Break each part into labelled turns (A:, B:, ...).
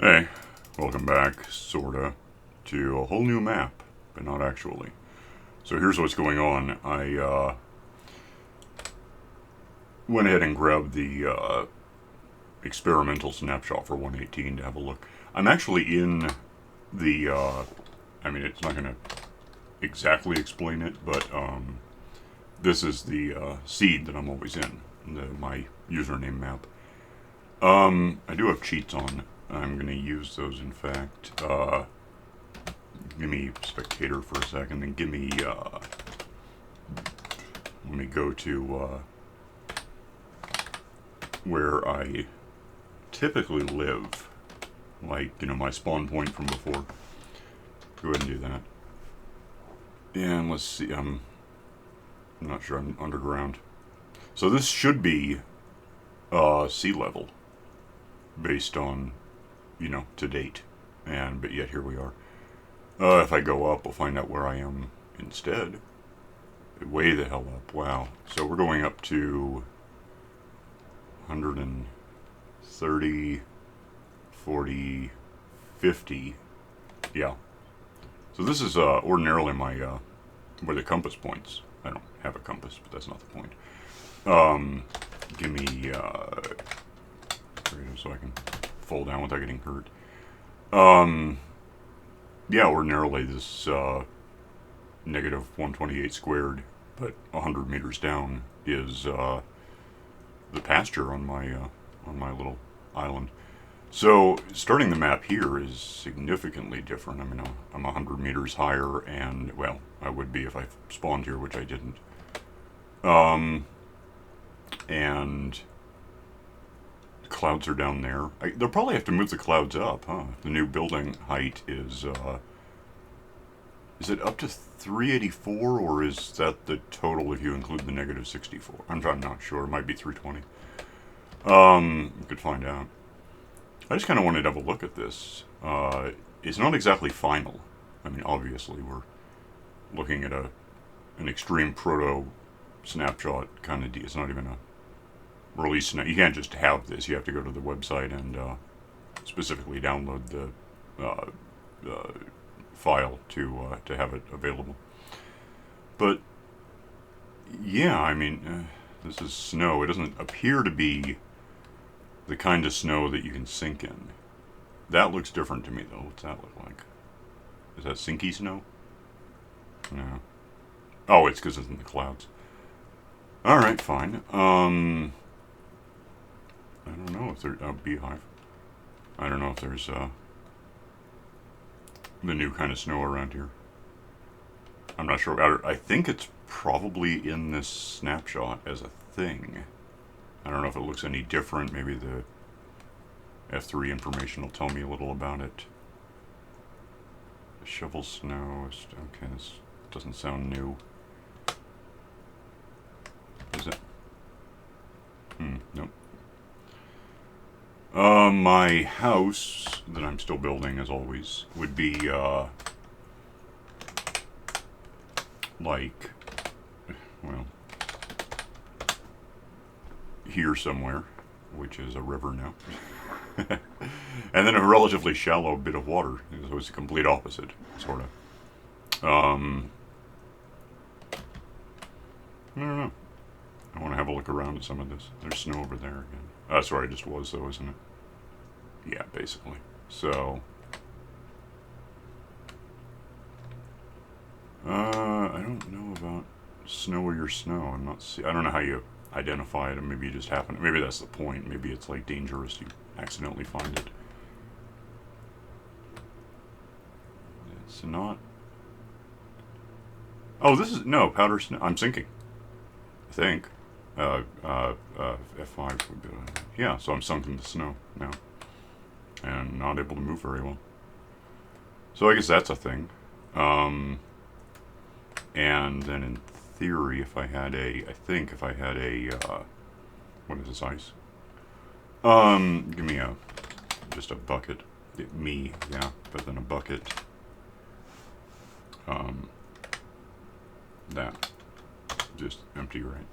A: Hey, welcome back, sorta, to a whole new map, but not actually. So here's what's going on. I went ahead and grabbed the experimental snapshot for 118 to have a look. I'm actually in the, I mean, it's not going to exactly explain it, but this is the seed that I'm always in, my username map. I do have cheats on. I'm going to use those, in fact. Give me spectator for a second, and give me, let me go to where I typically live, like, my spawn point from before. Go ahead and do that. And let's see, I'm not sure, I'm underground. So this should be sea level, based on, to date. But yet here we are. If I go up, we'll find out where I am instead. Way the hell up. Wow. So we're going up to 130, 40, 50. Yeah. So this is ordinarily my where the compass points. I don't have a compass, but that's not the point. Give me so I can fall down without getting hurt. Yeah, ordinarily this negative 128 squared, but 100 meters down is the pasture on my little island. So starting the map here is significantly different. I mean, I'm 100 meters higher, and well, I would be if I spawned here, which I didn't. And the clouds are down there. They'll probably have to move the clouds up, huh? The new building height is it up to 384, or is that the total if you include the negative 64? I'm not sure. It might be 320. We could find out. I just kind of wanted to have a look at this. It's not exactly final. I mean, obviously, we're looking at an extreme proto snapshot kind of. It's not even a release. You can't just have this. You have to go to the website and specifically download the file to have it available. But yeah, I mean, this is snow. It doesn't appear to be the kind of snow that you can sink in. That looks different to me, though. What's that look like? Is that sinky snow? No. Oh, it's because it's in the clouds. All right, fine. I don't know if there's a beehive. I don't know if there's the new kind of snow around here. I'm not sure. I think it's probably in this snapshot as a thing. I don't know if it looks any different. Maybe the F3 information will tell me a little about it. Shovel snow. Okay, this doesn't sound new. Is it? Nope. My house that I'm still building, as always, would be like, well, here somewhere, which is a river now. And then a relatively shallow bit of water. So it's the complete opposite, sort of. I don't know. I want to have a look around at some of this. There's snow over there again. That's where I just was, though, isn't it? Yeah, basically. So, I don't know about snow or your snow. I don't know how you identify it, and maybe you just happen. Maybe that's the point. Maybe it's like dangerous. You accidentally find it. It's not. Oh, this is no powder snow. I'm sinking. I think. F5 would be. Yeah, so I'm sunk in the snow now, and not able to move very well. So I guess that's a thing. And then in theory, if I had a, what is this ice? Give me just a bucket. Yeah, but then a bucket. That. Just empty, right?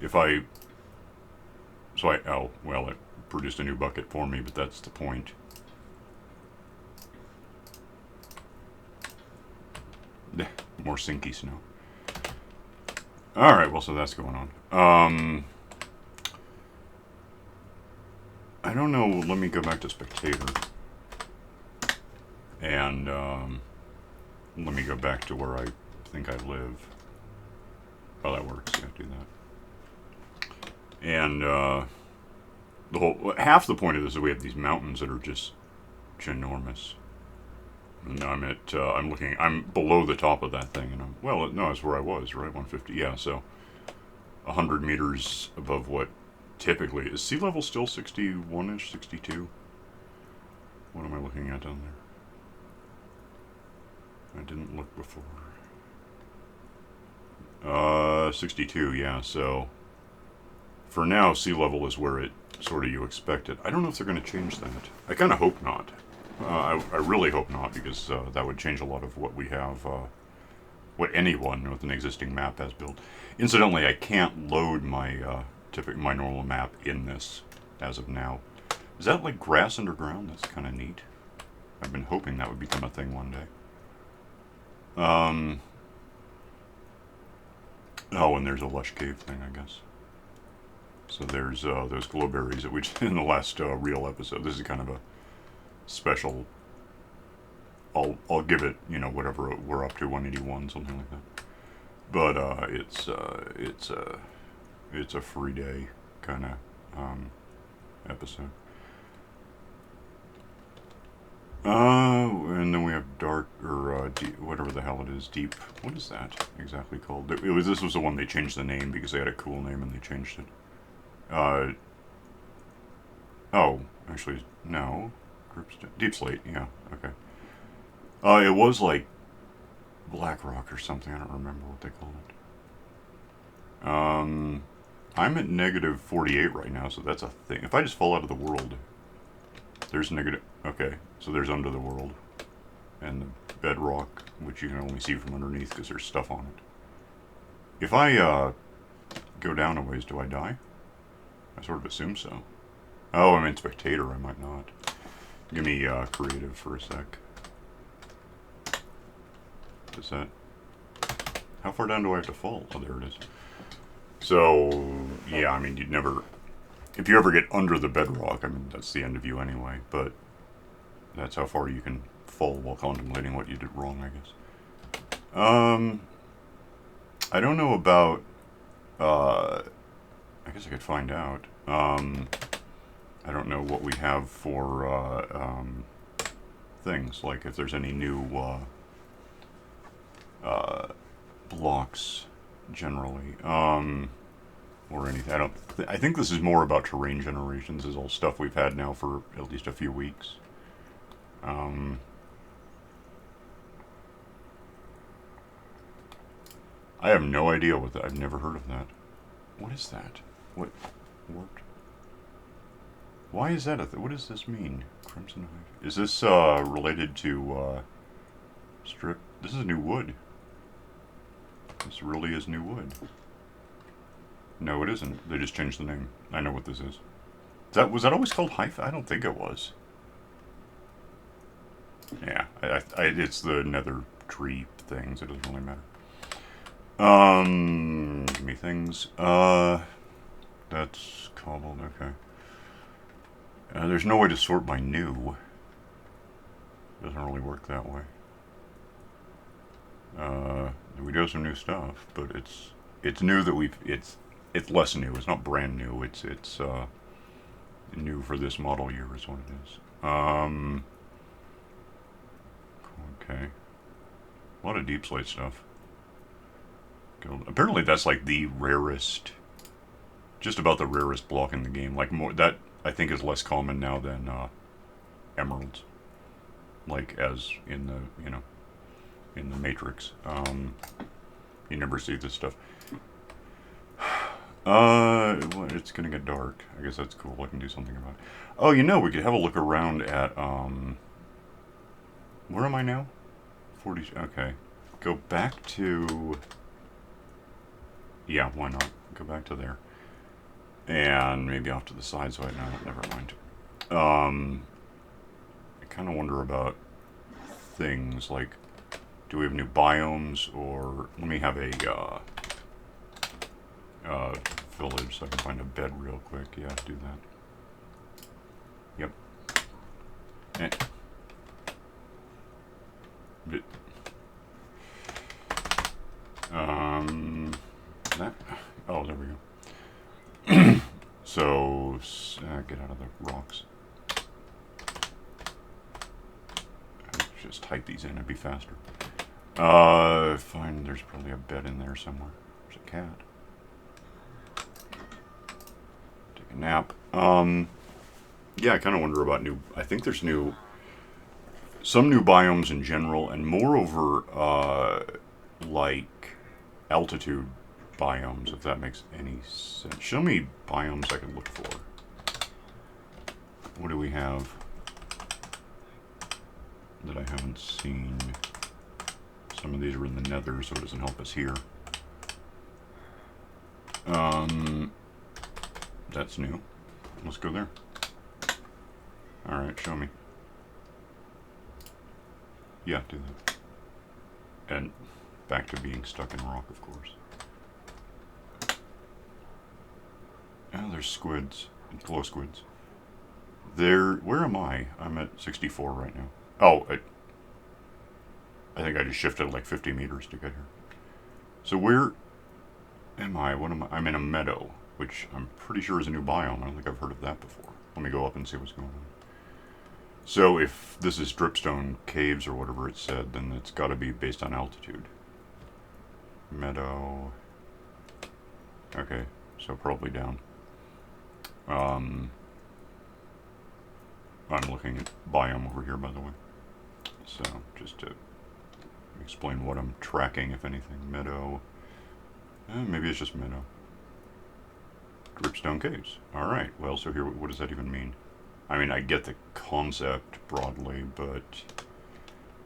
A: Oh, well, it produced a new bucket for me, but that's the point. More sinky snow. Alright, well, so that's going on. I don't know, let me go back to Spectator. And, let me go back to where I think I live. Oh, that works, yeah, do that. And, the whole, half the point of this is we have these mountains that are just ginormous. And I'm below the top of that thing, and well, no, that's where I was, right? 150, yeah, so 100 meters above what typically is sea level. Still 61-ish, 62. What am I looking at down there? I didn't look before. 62, yeah, so for now, sea level is where it sort of you expect it. I don't know if they're going to change that. I kind of hope not. I really hope not, because that would change a lot of what we have, what anyone with an existing map has built. Incidentally, I can't load my my normal map in this as of now. Is that like grass underground? That's kind of neat. I've been hoping that would become a thing one day. Oh, and there's a Lush Cave thing, I guess. So there's those glowberries that we did in the last real episode. This is kind of a special. I'll give it, you know, whatever we're up to, 181, something like that. But it's a free day kind of episode. And then we have dark, or deep, whatever the hell it is, deep. What is that exactly called? This was the one they changed the name because they had a cool name and they changed it. Oh, actually, no. Deep Slate, yeah, okay. It was like Black Rock or something. I don't remember what they called it. I'm at negative 48 right now, so that's a thing. If I just fall out of the world, there's negative. Okay, so there's under the world and the bedrock, which you can only see from underneath because there's stuff on it. If I go down a ways, do I die? I sort of assume so. Oh, I'm in Spectator. I might not. Give me creative for a sec. Is that... How far down do I have to fall? Oh, there it is. So, yeah, I mean, you'd never... If you ever get under the bedrock, I mean, that's the end of you anyway, but that's how far you can fall while contemplating what you did wrong, I guess. I don't know about... I guess I could find out. I don't know what we have for things, like if there's any new blocks generally, or anything. I think this is more about terrain generations. This is all stuff we've had now for at least a few weeks. I have no idea what that. I've never heard of that. What is that? What? Why is that what does this mean? Crimson Hive. Is this related to strip? This is new wood. This really is new wood. No, it isn't. They just changed the name. I know what this is. Was that always called Hive? I don't think it was. Yeah, it's the nether tree things. It doesn't really matter. Give me things. That's cobbled. Okay. There's no way to sort by new. Doesn't really work that way. We do have some new stuff, but it's new that it's less new. It's not brand new. It's new for this model year is what it is. Okay. A lot of deep slate stuff. Apparently that's like the rarest, just about the rarest block in the game. Like more that I think is less common now than emeralds. Like as in the in the Matrix. You never see this stuff. Well, it's gonna get dark. I guess that's cool. I can do something about it. Oh, we could have a look around at where am I now? 40. Okay, go back to. Yeah, why not? Go back to there. And maybe off to the side, so never mind. I kind of wonder about things like Do we have new biomes, or let me have a village so I can find a bed real quick. Yeah, do that. Yep. But, that. Oh, there we go. So, get out of the rocks. Just type these in, it'd be faster. Fine, there's probably a bed in there somewhere. There's a cat. Take a nap. Yeah, I kind of wonder about I think there's some new biomes in general, and moreover, like altitude biomes, if that makes any sense. Show me biomes I can look for. What do we have that I haven't seen? Some of these are in the nether, so it doesn't help us here. That's new. Let's go there. Alright, show me. Yeah, do that. And back to being stuck in rock, of course. Oh, there's squids. Glow squids. Where am I? I'm at 64 right now. Oh, I think I just shifted like 50 meters to get here. So where am I? What am I? I'm in a meadow, which I'm pretty sure is a new biome. I don't think I've heard of that before. Let me go up and see what's going on. So if this is dripstone caves or whatever it said, then it's got to be based on altitude. Meadow. Okay, so probably down. I'm looking at biome over here, by the way. So just to explain what I'm tracking, if anything. Meadow. Maybe it's just meadow. Dripstone caves. Alright, well, so here, what does that even mean? I mean, I get the concept broadly, but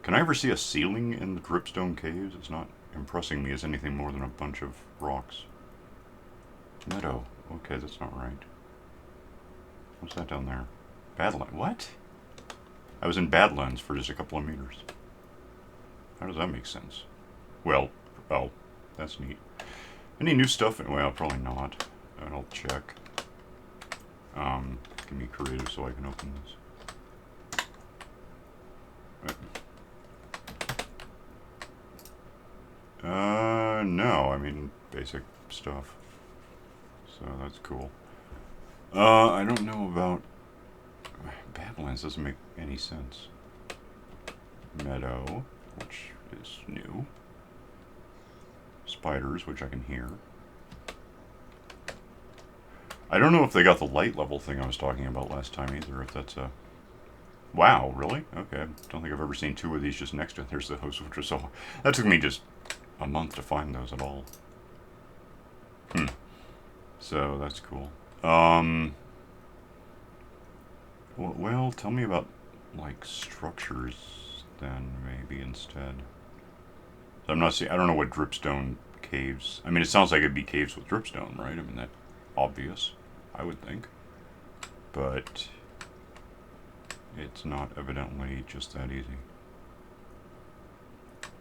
A: can I ever see a ceiling in the dripstone caves? It's not impressing me as anything more than a bunch of rocks. Meadow. Okay, that's not right. What's that down there? Badlands. What? I was in Badlands for just a couple of meters. How does that make sense? Well, oh, that's neat. Any new stuff? Well, probably not. I'll check. Give me creative so I can open this. No, I mean, basic stuff. So that's cool. I don't know about... Badlands doesn't make any sense. Meadow, which is new. Spiders, which I can hear. I don't know if they got the light level thing I was talking about last time either, if that's a... Wow, really? Okay, I don't think I've ever seen two of these just next to it. There's the host fortress. So that took me just a month to find those at all. So that's cool. Well, tell me about, like, structures then, maybe, instead. So I'm not seeing... I don't know what dripstone caves... I mean, it sounds like it'd be caves with dripstone, right? I mean, that's obvious, I would think. But it's not evidently just that easy.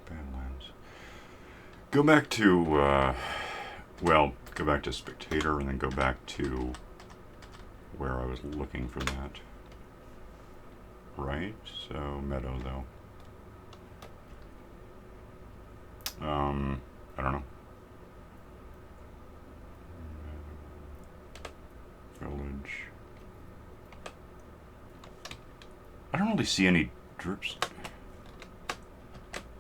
A: Badlands. Go back to, well, go back to Spectator and then go back to where I was looking for that. Right? So, meadow, though. I don't know. Village. I don't really see any drips.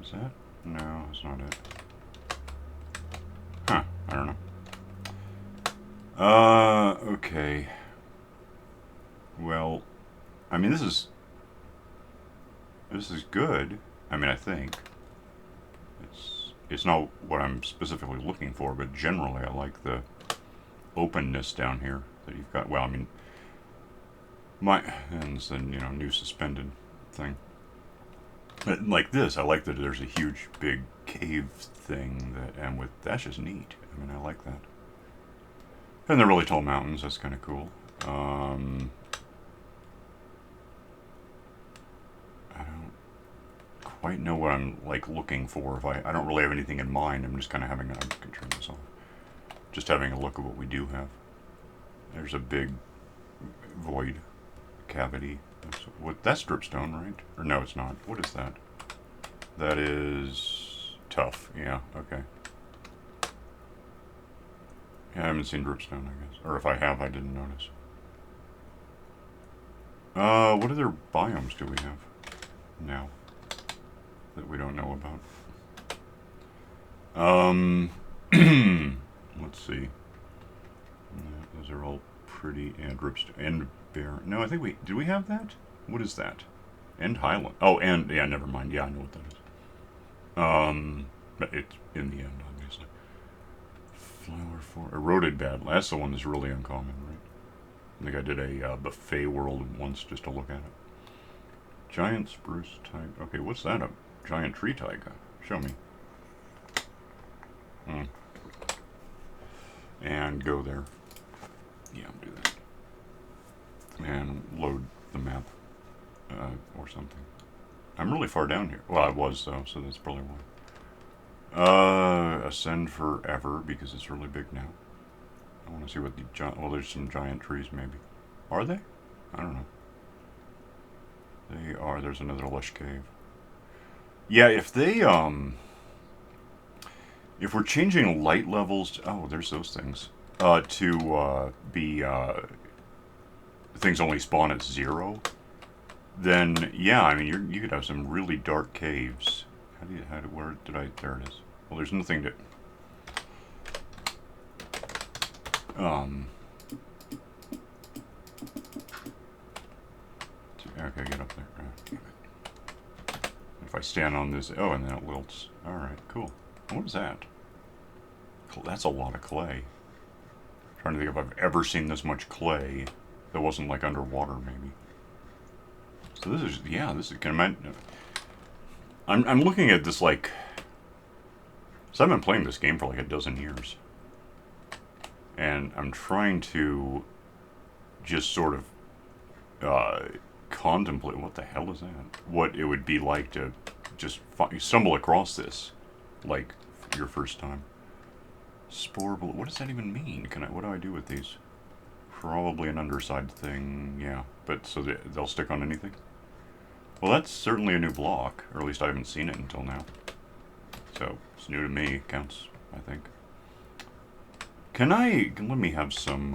A: Is that? No, that's not it. Huh, I don't know. Okay. Well, I mean, this is good. I mean, I think. It's not what I'm specifically looking for, but generally I like the openness down here that you've got. Well, I mean, and it's the, you know, new suspended thing. But like this, I like that there's a huge, big cave thing and that's just neat. I mean, I like that. And the really tall mountains, that's kind of cool. I don't quite know what I'm like looking for. If I don't really have anything in mind, I'm just kind of having. I'm just gonna turn this off. Just having a look at what we do have. There's a big void cavity. That's dripstone, right? Or no, it's not. What is that? That is tough. Yeah. Okay. Yeah, I haven't seen dripstone, I guess. Or if I have, I didn't notice. What other biomes do we have now that we don't know about? Let's see. Yeah, those are all pretty. And dripstone and bear. No, I think we did. We have that. What is that? And Highland. Oh, and yeah, never mind. Yeah, I know what that is. But it's in the end, obviously. Flower for eroded badlands. That's the one that's really uncommon, right? I think I did a buffet world once just to look at it. Giant spruce taiga. Okay, what's that? A giant tree taiga. Show me. And go there. Yeah, I'll do that. And load the map. Or something. I'm really far down here. Well, I was, though, so that's probably why. Ascend forever, because it's really big now. I want to see what the giant... Well, there's some giant trees, maybe. Are they? I don't know. They are. There's another Lush Cave. Yeah, if they, if we're changing light levels... Oh, there's those things. To, be, things only spawn at 0... Then, yeah, I mean, you could have some really dark caves. Where did I... There it is. Well, there's nothing to... Okay, get up there. Damn it. If I stand on this... Oh, and then it wilts. Alright, cool. What is that? That's a lot of clay. I'm trying to think if I've ever seen this much clay that wasn't, like, underwater, maybe. So this is... Yeah, this is... I'm looking at this, like... So I've been playing this game for, like, a dozen years. And I'm trying to just sort of contemplate, what the hell is that? What it would be like to just stumble across this, like, your first time. Spore, what does that even mean? What do I do with these? Probably an underside thing, yeah. But, so they'll stick on anything? Well, that's certainly a new block, or at least I haven't seen it until now. So, it's new to me, counts, I think. Let me have some,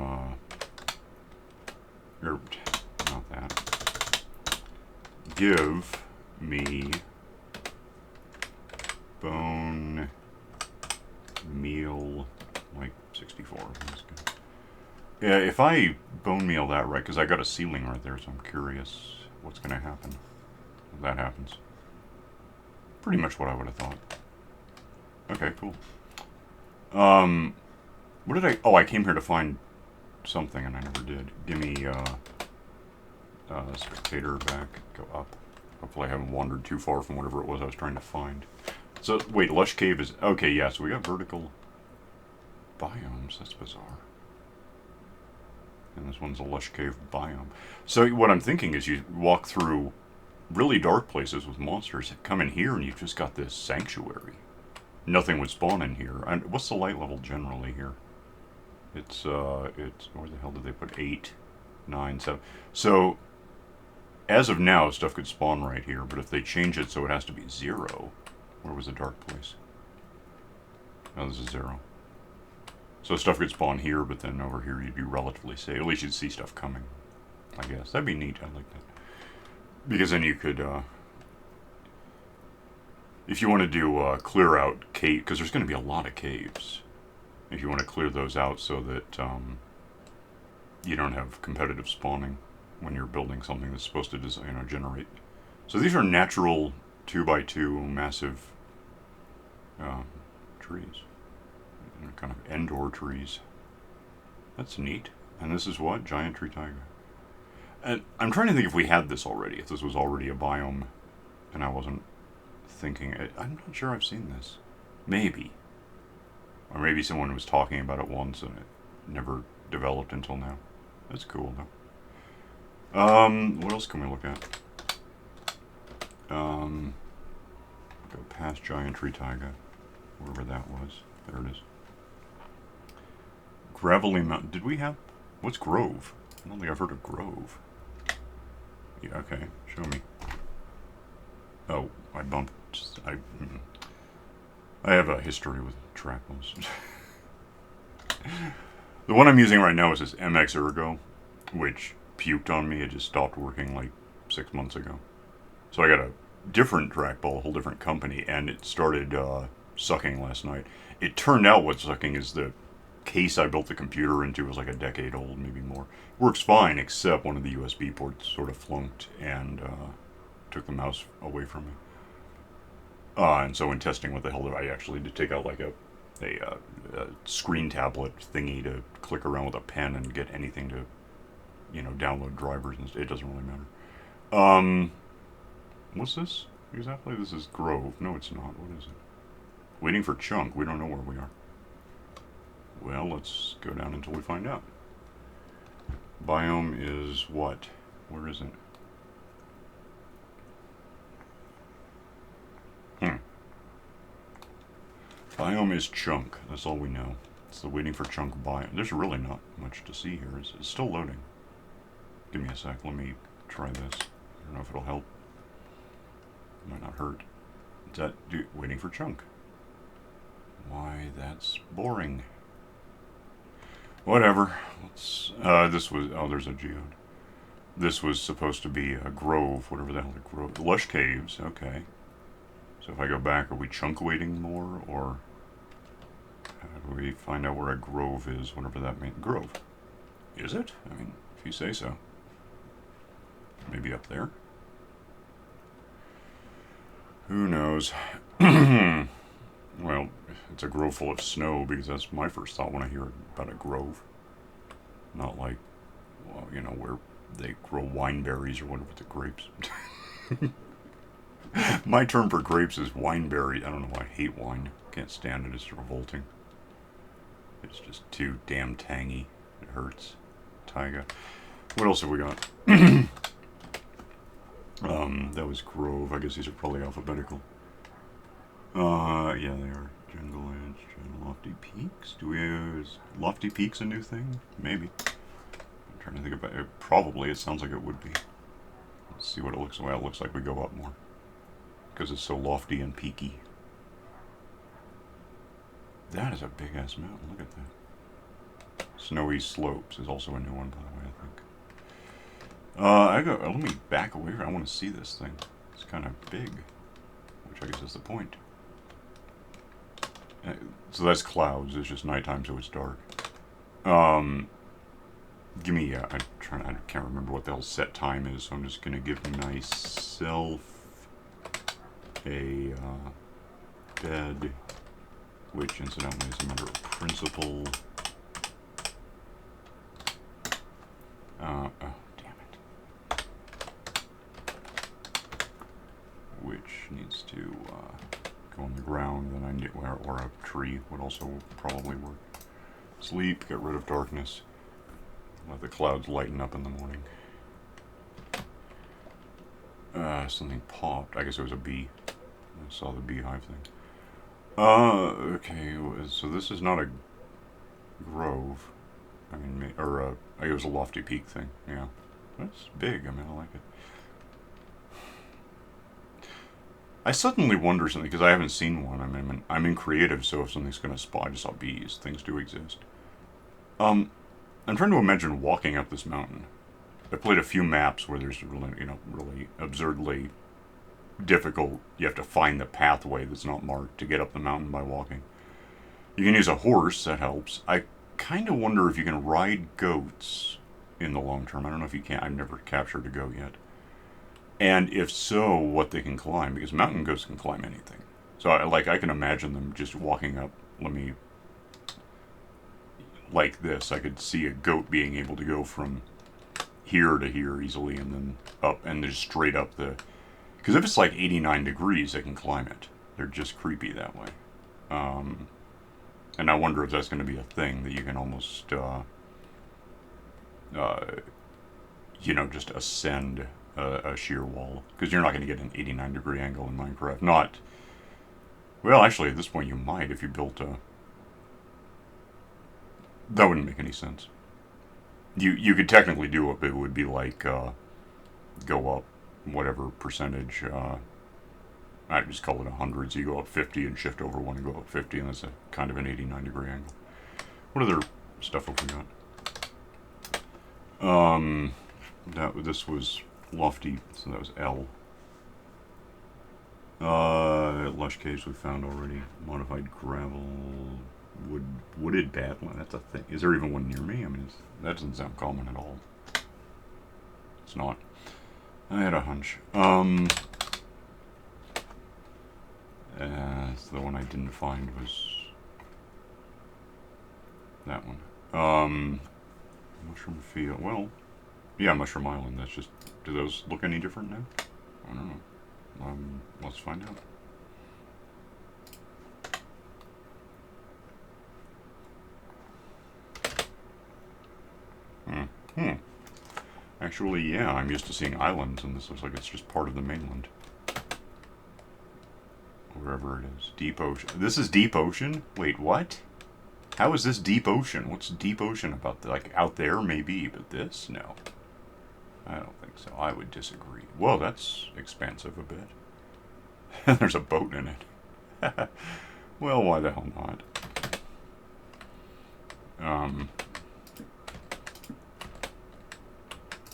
A: not that. Give me bone meal, like 64. That's good. Yeah, if I bone meal that right, because I got a ceiling right there, so I'm curious what's going to happen if that happens. Pretty much what I would have thought. Okay, cool. What did I... Oh, I came here to find something, and I never did. Give me, spectator back. Go up. Hopefully I haven't wandered too far from whatever it was I was trying to find. So, wait, Lush Cave is... Okay, yeah, so we got vertical biomes. That's bizarre. And this one's a Lush Cave biome. So what I'm thinking is you walk through really dark places with monsters, come in here, and you've just got this sanctuary. Nothing would spawn in here. And what's the light level generally here? It's, where the hell did they put 8, 9, 7? So, as of now, stuff could spawn right here, but if they change it so it has to be 0, where was the dark place? Oh, this is 0. So stuff could spawn here, but then over here you'd be relatively safe. At least you'd see stuff coming, I guess. That'd be neat, I'd like that. Because then you could, if you want to do, clear out cave, because there's going to be a lot of caves. If you want to clear those out so that you don't have competitive spawning when you're building something that's supposed to generate. So these are natural 2x2 massive trees. They're kind of indoor trees. That's neat. And this is what? Giant tree taiga. And I'm trying to think if we had this already, if this was already a biome and I wasn't thinking. I'm not sure I've seen this. Maybe. Or maybe someone was talking about it once and it never developed until now. That's cool, though. What else can we look at? Go past Giant Tree Taiga, wherever that was. There it is. Gravelly Mountain. Did we have... What's Grove? I don't think I've heard of Grove. Yeah, okay. Show me. Oh, I bumped... I have a history with trackballs. The one I'm using right now is this MX Ergo, which puked on me. It just stopped working like 6 months ago. So I got a different trackball, a whole different company, and it started sucking last night. It turned out what's sucking is the case I built the computer into was like a decade old, maybe more. Works fine, except one of the USB ports sort of flunked and took the mouse away from me. And so in testing what the hell I actually did take out like a screen tablet thingy to click around with a pen and get anything to, you know, download drivers, and it doesn't really matter. What's this exactly? This is Grove. No, it's not. What is it? Waiting for Chunk. We don't know where we are. Well, let's go down until we find out. Biome is what? Where is it? Biome is Chunk. That's all we know. It's the Waiting for Chunk biome. There's really not much to see here. It's still loading. Give me a sec. Let me try this. I don't know if it'll help. Might not hurt. Is that Waiting for Chunk? Why, that's boring. Whatever. Let's, this was... Oh, there's a geode. This was supposed to be a grove. Whatever the hell the grove... Lush Caves. Okay. So if I go back, are we chunk waiting more, or how do we find out where a grove is, whatever that means? Grove. Is it? I mean, if you say so. Maybe up there? Who knows? Well, it's a grove full of snow, because that's my first thought when I hear about a grove. Not like, well, you know, where they grow wineberries or whatever, the grapes. My term for grapes is wineberry. I don't know why I hate wine. Can't stand it. It's revolting. It's just too damn tangy. It hurts. Taiga. What else have we got? That was Grove. I guess these are probably alphabetical. Yeah, they are. Jungle Edge, Lofty Peaks. Is Lofty Peaks a new thing? Maybe. I'm trying to think about it. Probably. It sounds like it would be. Let's see what it looks like. Well, it looks like we go up more. Because it's so lofty and peaky. That is a big-ass mountain. Look at that. Snowy Slopes is also a new one, by the way, I think. Let me back away. I want to see this thing. It's kind of big. Which I guess is the point. So that's clouds. It's just nighttime, so it's dark. Give me... I can't remember what the hell set time is, so I'm just going to give myself... a bed, which incidentally is a matter of principle. Oh, damn it. Which needs to go on the ground, then I need, or a tree would also probably work. Sleep, get rid of darkness, let the clouds lighten up in the morning. Something popped. I guess it was a bee. I saw the beehive thing. Okay, so this is not a grove. I mean, or I guess it was a lofty peak thing. Yeah, that's big. I mean, I like it. I suddenly wonder something, because I haven't seen one. I mean, I'm in creative, so if something's going to spawn, I just saw bees. Things do exist. I'm trying to imagine walking up this mountain. I played a few maps where there's really, you know, really absurdly difficult. You have to find the pathway that's not marked to get up the mountain by walking. You can use a horse, that helps. I kind of wonder if you can ride goats in the long term. I don't know if you can. I've never captured a goat yet. And if so, what they can climb, because mountain goats can climb anything. So I can imagine them just walking up. Like this. I could see a goat being able to go from here to here easily, and then up, and just straight up the... Because if it's like 89 degrees, they can climb it. They're just creepy that way. And I wonder if that's going to be a thing, that you can almost, you know, just ascend a sheer wall. Because you're not going to get an 89 degree angle in Minecraft. Not Well, actually, at this point you might if you built a... That wouldn't make any sense. You could technically do it, but it would be like go up whatever percentage. I just call it 100. So you go up 50 and shift over one and go up 50, and that's a kind of an 89 degree angle. What other stuff have we got? This was lofty, so that was L. Lush Caves we found already. Modified gravel, wooded badland. That's a thing. Is there even one near me? I mean, that doesn't sound common at all. It's not. I had a hunch. So the one I didn't find was that one. Mushroom Field. Well, yeah, Mushroom Island. That's just. Do those look any different now? I don't know. Let's find out. Actually, yeah, I'm used to seeing islands, and this looks like it's just part of the mainland. Wherever it is. Deep ocean. This is deep ocean? Wait, what? How is this deep ocean? What's deep ocean about? Like, out there, maybe, but this? No. I don't think so. I would disagree. Whoa, that's expansive a bit. There's a boat in it. Well, why the hell not?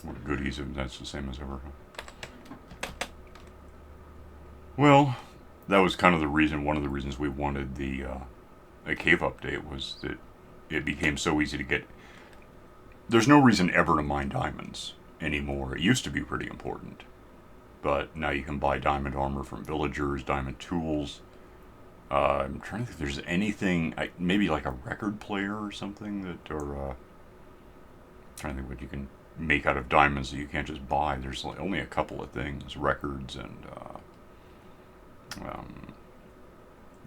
A: What goodies, if that's the same as ever. Well, that was kind of the reason, one of the reasons we wanted the cave update was that it became so easy to get. There's no reason ever to mine diamonds anymore. It used to be pretty important. But now you can buy diamond armor from villagers, diamond tools. I'm trying to think if there's anything, maybe like a record player or something that, or trying to think what you can make out of diamonds that you can't just buy. There's like only a couple of things, records and,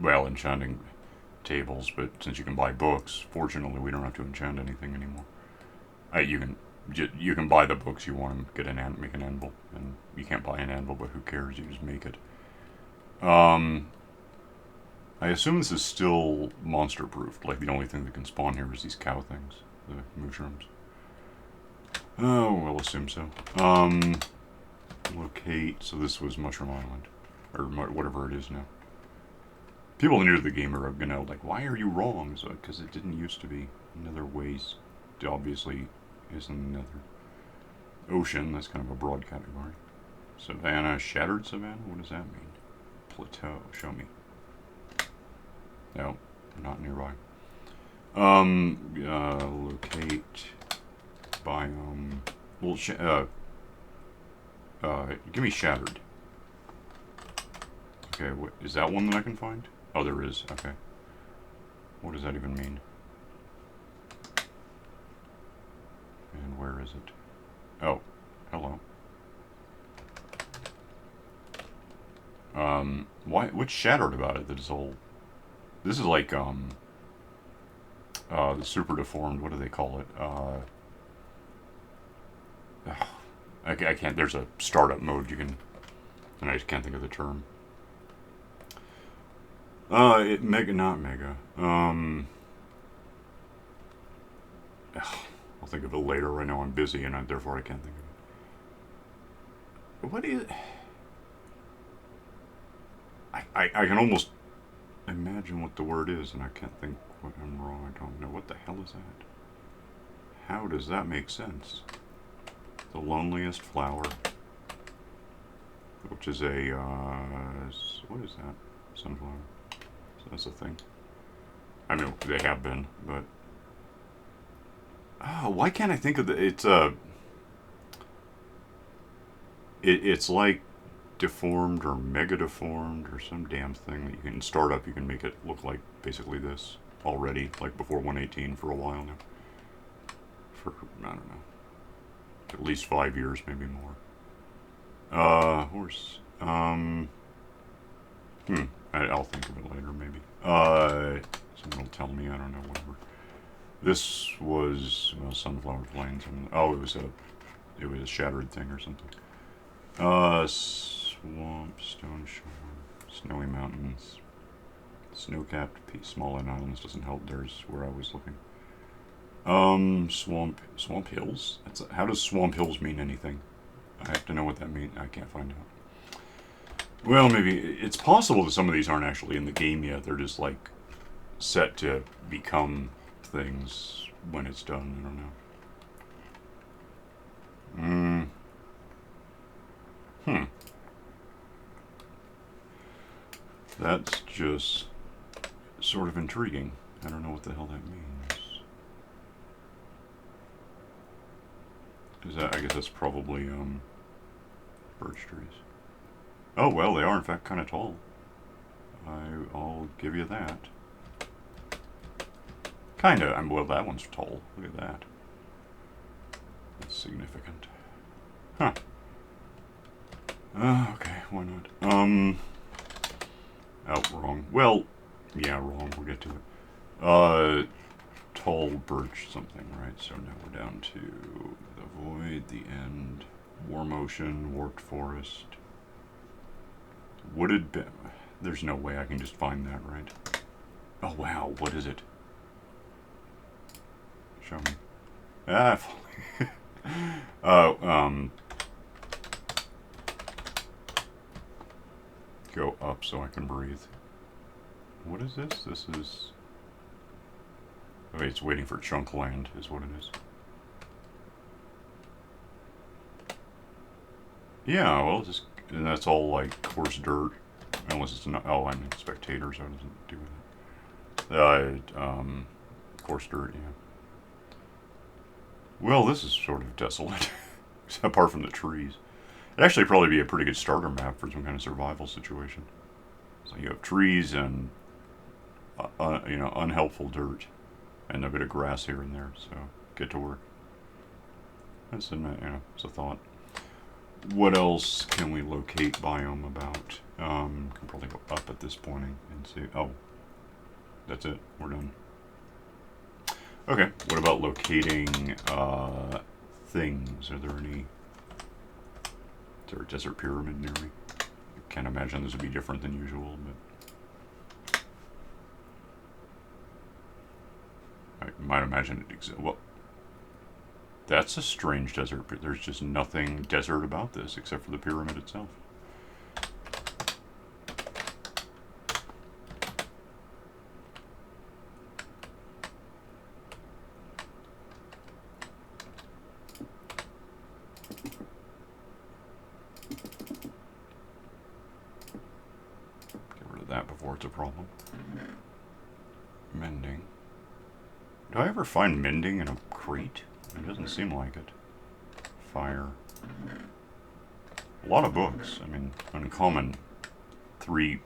A: well, enchanting tables. But since you can buy books, fortunately we don't have to enchant anything anymore. You can buy the books you want to get make an anvil, and you can't buy an anvil, but who cares? You just make it. I assume this is still monster proofed. Like the only thing that can spawn here is these cow things, the mushrooms. Oh, we'll assume so. Locate. So this was Mushroom Island, or whatever it is now. People new to the game are gonna like, why are you wrong? So because it didn't used to be. Another ways, obviously. Is another ocean. That's kind of a broad category. Savannah, shattered savannah. What does that mean? Plateau. Show me. No, not nearby. Locate biome. Well, give me shattered. Okay, what is that one that I can find? Oh, there is. Okay. What does that even mean? And where is it? Oh, hello. What's shattered about it that is all... This is like, the super deformed, what do they call it? I can't, there's a startup mode you can, and I just can't think of the term. Not mega. I'll think of it later. Right now I'm busy, and therefore I can't think of it. What is... I can almost imagine what the word is, and I can't think what I'm wrong. I don't know. What the hell is that? How does that make sense? The loneliest flower. Which is a, what is that? Sunflower. So that's a thing. I mean, they have been, but... Oh, why can't I think of the... It's like deformed or mega deformed or some damn thing that you can start up. You can make it look like basically this already, like before 1.18 for a while now. For, I don't know, at least 5 years, maybe more. Horse. I'll think of it later, maybe. Someone will tell me, I don't know, whatever. This was, well, Sunflower Plains. Oh, it was a shattered thing or something. Swamp, Stone Shore, Snowy Mountains. Snow-capped peak, small islands doesn't help. There's where I was looking. Swamp hills. How does swamp hills mean anything? I have to know what that means. I can't find out. Well, maybe it's possible that some of these aren't actually in the game yet. They're just like set to become things when it's done. I don't know. That's just sort of intriguing. I don't know what the hell that means. I guess that's probably birch trees. Oh well, they are in fact kind of tall. I'll give you that. Kinda. Well, that one's tall. Look at that. That's significant. Huh. Okay, why not? Oh, wrong. Well, yeah, wrong. We'll get to it. Tall birch something, right? So now we're down to the void, the end, warm ocean, warped forest, wooded bed. There's no way I can just find that, right? Oh, wow. What is it? Show me. Ah, go up so I can breathe. What is this? This is... Oh, it's waiting for chunk land, is what it is. Yeah, well, just... And that's all, like, coarse dirt. Unless it's not... Oh, I'm a spectator, so it doesn't do that. Coarse dirt, yeah. Well, this is sort of desolate. Apart from the trees. It'd actually probably be a pretty good starter map for some kind of survival situation. So you have trees and, you know, unhelpful dirt. And a bit of grass here and there, so get to work. That's a, you know, it's a thought. What else can we locate biome about? Can probably go up at this point and see. Oh, that's it. We're done. Okay, what about locating things? Are there any... Is there a desert pyramid near me? I can't imagine this would be different than usual, but... I might imagine it exists. Well, that's a strange desert. There's just nothing desert about this except for the pyramid itself. Get rid of that before it's a problem. Mending. Do I ever find mending in a crate? It doesn't seem like it. Fire. A lot of books. I mean, uncommon. Three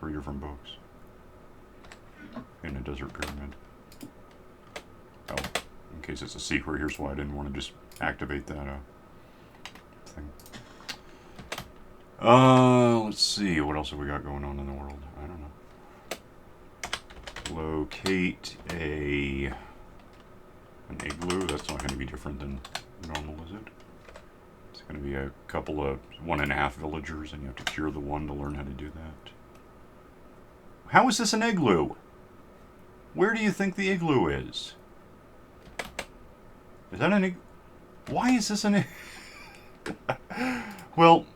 A: different books. In a desert pyramid. Oh, in case it's a secret, here's why I didn't want to just activate that thing. Let's see. What else have we got going on in the world? I don't know. Locate an igloo. That's not going to be different than normal, is it? It's going to be a couple of 1.5 villagers, and you have to cure the one to learn how to do that. How is this an igloo? Where do you think the igloo is? Is that an igloo? Why is this an igloo? Well,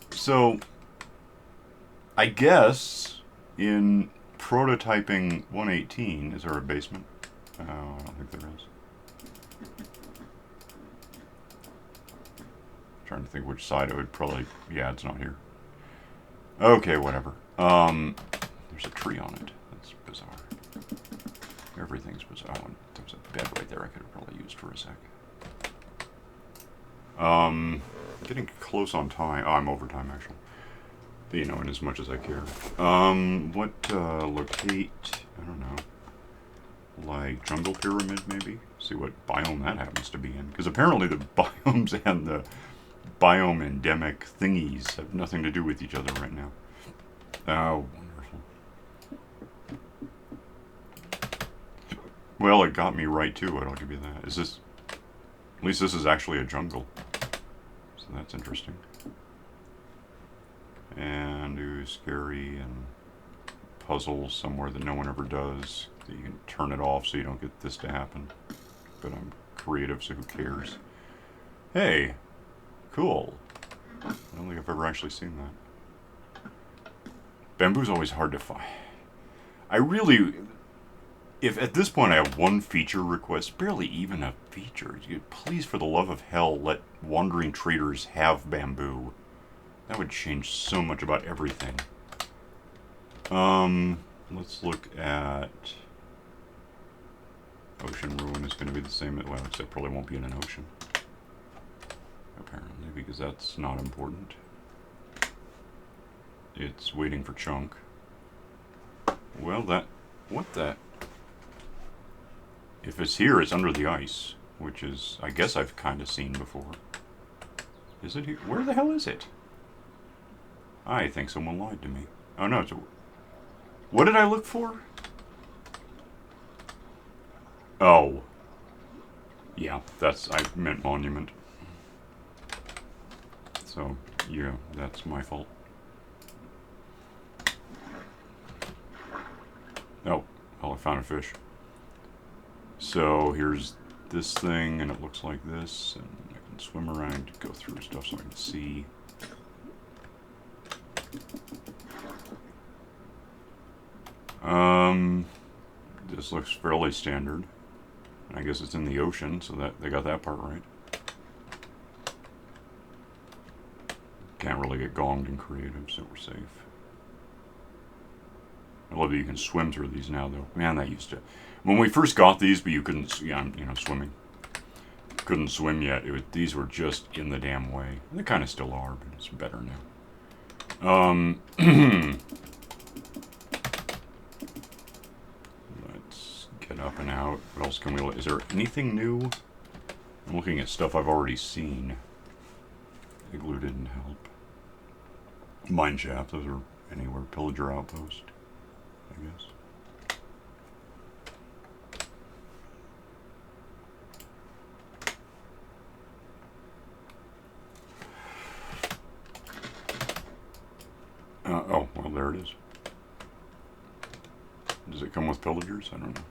A: so I guess in prototyping 118, is there a basement? Oh, I don't think there is. I'm trying to think which side it would probably... Yeah, it's not here. Okay, whatever. There's a tree on it. That's bizarre. Everything's bizarre. Oh, there's a bed right there I could have probably used for a sec. Getting close on time. Oh, I'm over time, actually. You know, in as much as I care. Locate, I don't know, like jungle pyramid maybe? See what biome that happens to be in. Because apparently the biomes and the biome endemic thingies have nothing to do with each other right now. Oh, wonderful. Well, it got me right too, I'll give you that. Is this, at least this is actually a jungle. So that's interesting. And ooh, scary and puzzle somewhere that no one ever does. That you can turn it off so you don't get this to happen. But I'm creative, so who cares? Hey, cool. I don't think I've ever actually seen that. Bamboo's always hard to find. I really... If at this point I have one feature request, barely even a feature, please, for the love of hell, let wandering traders have bamboo. That would change so much about everything. Let's look at... Ocean Ruin is going to be the same, well, except probably won't be in an ocean. Apparently, because that's not important. It's waiting for chunk. Well, that... What the... If it's here, it's under the ice, which is, I guess I've kind of seen before. Is it here? Where the hell is it? I think someone lied to me. Oh no, it's a... What did I look for? Oh. Yeah, that's... I meant monument. So, yeah, that's my fault. Oh, well, I found a fish. So, here's this thing, and it looks like this, and I can swim around, go through stuff so I can see. This looks fairly standard. I guess it's in the ocean, so that they got that part right. Can't really get gonged in creative, so we're safe. I love that you can swim through these now, though. Man, that used to... When we first got these, but you couldn't... Yeah, you know, swimming. Couldn't swim yet. These were just in the damn way. They kind of still are, but it's better now. Let's get up and out. What else can we... Is there anything new? I'm looking at stuff I've already seen. Igloo didn't help. Mine shaft, those are anywhere. Pillager outpost, I guess. Oh, well, there it is. Does it come with pillagers? I don't know.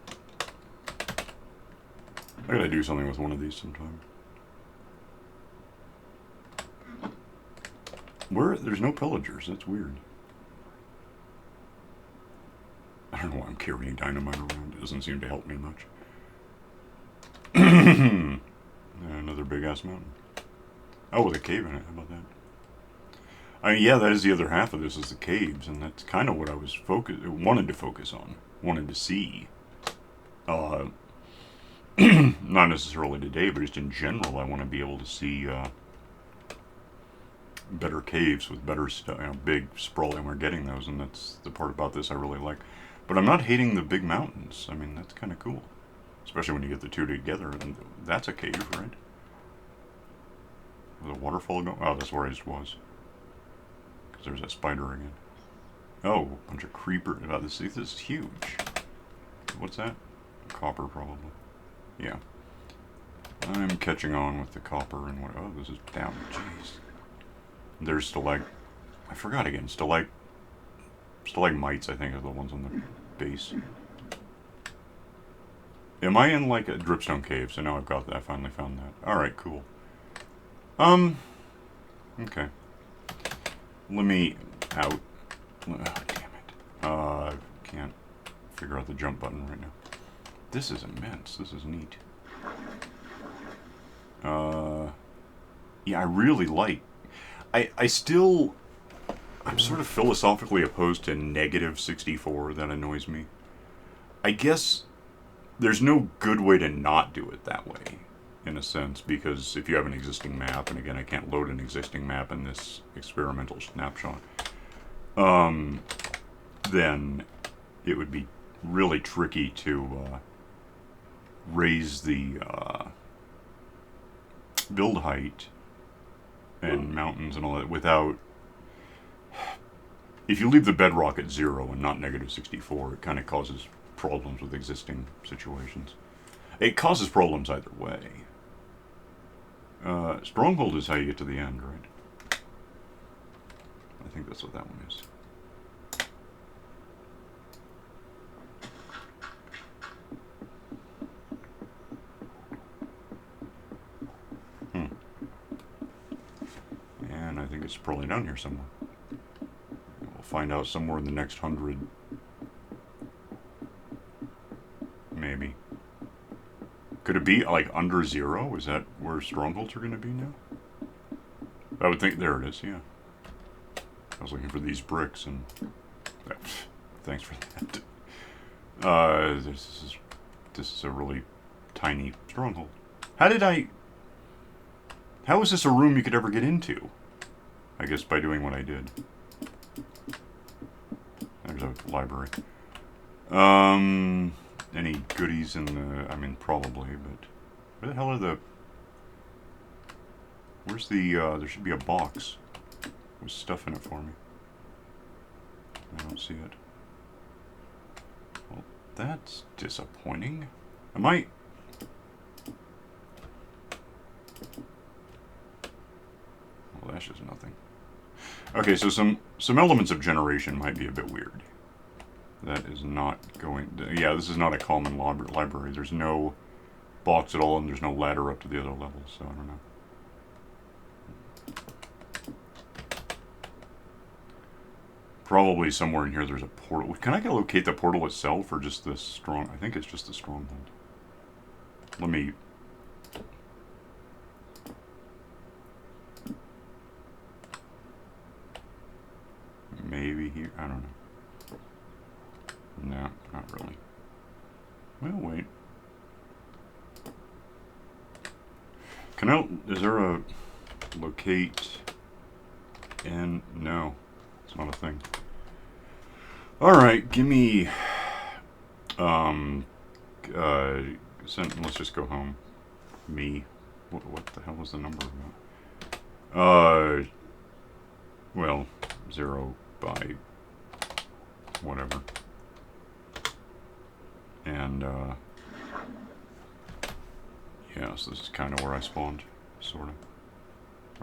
A: I gotta do something with one of these sometime. There's no pillagers. That's weird. I don't know why I'm carrying dynamite around. It doesn't seem to help me much. Another big-ass mountain. Oh, with a cave in it. How about that? I mean, yeah, that is the other half of this, is the caves, and that's kind of what I was wanted to focus on. Wanted to see. Not necessarily today, but just in general, I want to be able to see... better caves with better stuff, you know, big sprawling. We're getting those, and that's the part about this I really like. But I'm not hating the big mountains. I mean, that's kind of cool, especially when you get the two together. And that's a cave, right? With a waterfall going. Oh, that's where I just was. Because there's that spider again. Oh, a bunch of creeper. Oh, this is huge. What's that? Copper, probably. Yeah. I'm catching on with the copper and what. Oh, this is down. Jeez. There's I forgot again. Stalagmites, I think, are the ones on the base. Am I in like a dripstone cave? So now I've got that. I finally found that. All right, cool. Okay. Let me out. Oh, damn it. Can't figure out the jump button right now. This is immense. This is neat. Yeah, I really like. I'm sort of philosophically opposed to negative 64. That annoys me. I guess there's no good way to not do it that way, in a sense, because if you have an existing map, and again, I can't load an existing map in this experimental snapshot, then it would be really tricky to raise the build height and mountains and all that without... If you leave the bedrock at 0 and not negative 64, it kind of causes problems with existing situations. It causes problems either way. Stronghold is how you get to the end, right? I think that's what that one is. think it's probably down here somewhere. We'll find out somewhere in the next 100. Maybe. Could it be like under 0? Is that where strongholds are going to be now? I would think there it is, yeah. I was looking for these bricks and... thanks for that. This is a really tiny stronghold. How is this a room you could ever get into? I guess by doing what I did. There's a library. Any goodies in the... I mean, probably, but... Where the hell are the... Where's the... there should be a box with stuff in it for me. I don't see it. Well, that's disappointing. Am I... Well, that's just nothing. Okay, so some elements of generation might be a bit weird. That is not going... Yeah, this is not a common library. There's no box at all, and there's no ladder up to the other levels, so I don't know. Probably somewhere in here there's a portal. Can I locate the portal itself, or just this strong... I think it's just the stronghold. Let me... Maybe here... I don't know. No, not really. Well, wait. Can I... Is there a... Locate... And... No. It's not a thing. Alright, give me... let's just go home. Me. What the hell was the number about? Well, 0 by... whatever. And, yeah, so this is kind of where I spawned, sort of,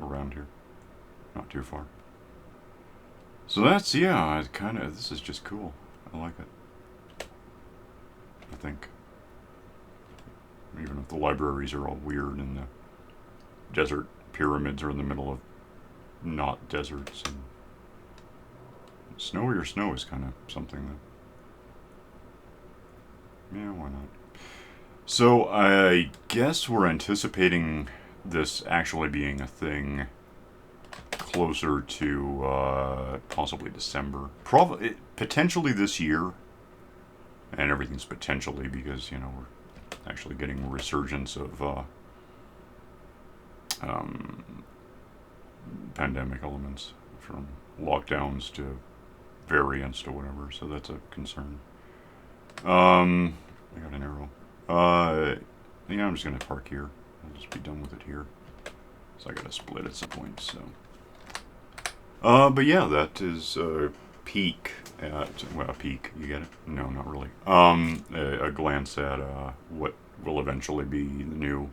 A: around here, not too far. So that's, yeah, this is just cool. I like it. I think. Even if the libraries are all weird and the desert pyramids are in the middle of not deserts, and snowier snow is kind of something that... Yeah, why not? So, I guess we're anticipating this actually being a thing closer to, possibly December. Potentially this year. And everything's potentially because, you know, we're actually getting a resurgence of, pandemic elements. From lockdowns to variants to whatever, so that's a concern. I got an arrow. Yeah, I'm just gonna park here. I'll just be done with it here. So I gotta split at some point, so. But yeah, that is a peek at, well, a peek, you get it? No, not really. A glance at, what will eventually be the new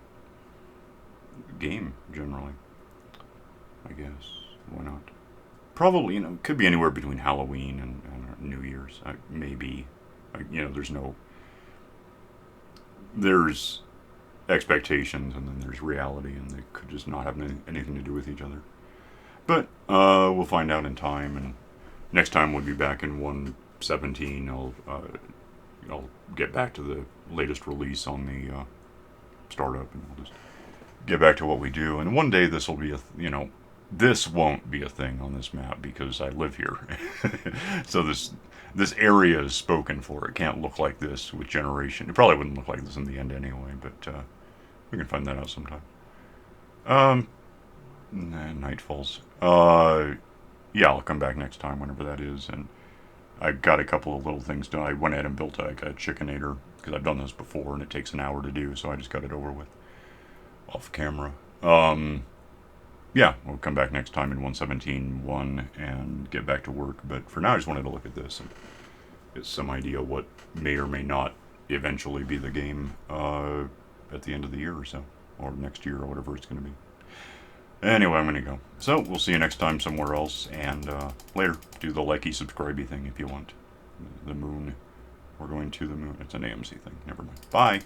A: game, generally. I guess. Why not? Probably, you know, could be anywhere between Halloween and New Year's. Maybe. You know, there's expectations and then there's reality, and they could just not have anything to do with each other. But we'll find out in time, and next time we'll be back in 1.17. I'll get back to the latest release on the startup, and we'll just get back to what we do. And one day this will be this won't be a thing on this map because I live here. So this area is spoken for. It can't look like this with generation. It probably wouldn't look like this in the end anyway, but we can find that out sometime. Night falls. Yeah, I'll come back next time, whenever that is, and I've got a couple of little things done. I went ahead and built a chickinator, because I've done this before, and it takes an hour to do, so I just got it over with. Off camera. Yeah, we'll come back next time in 1.17.1 and get back to work, but for now I just wanted to look at this and get some idea what may or may not eventually be the game at the end of the year or so, or next year, or whatever it's going to be. Anyway, I'm going to go. So, we'll see you next time somewhere else, and later, do the likey, subscribey thing if you want. The moon. We're going to the moon. It's an AMC thing. Never mind. Bye!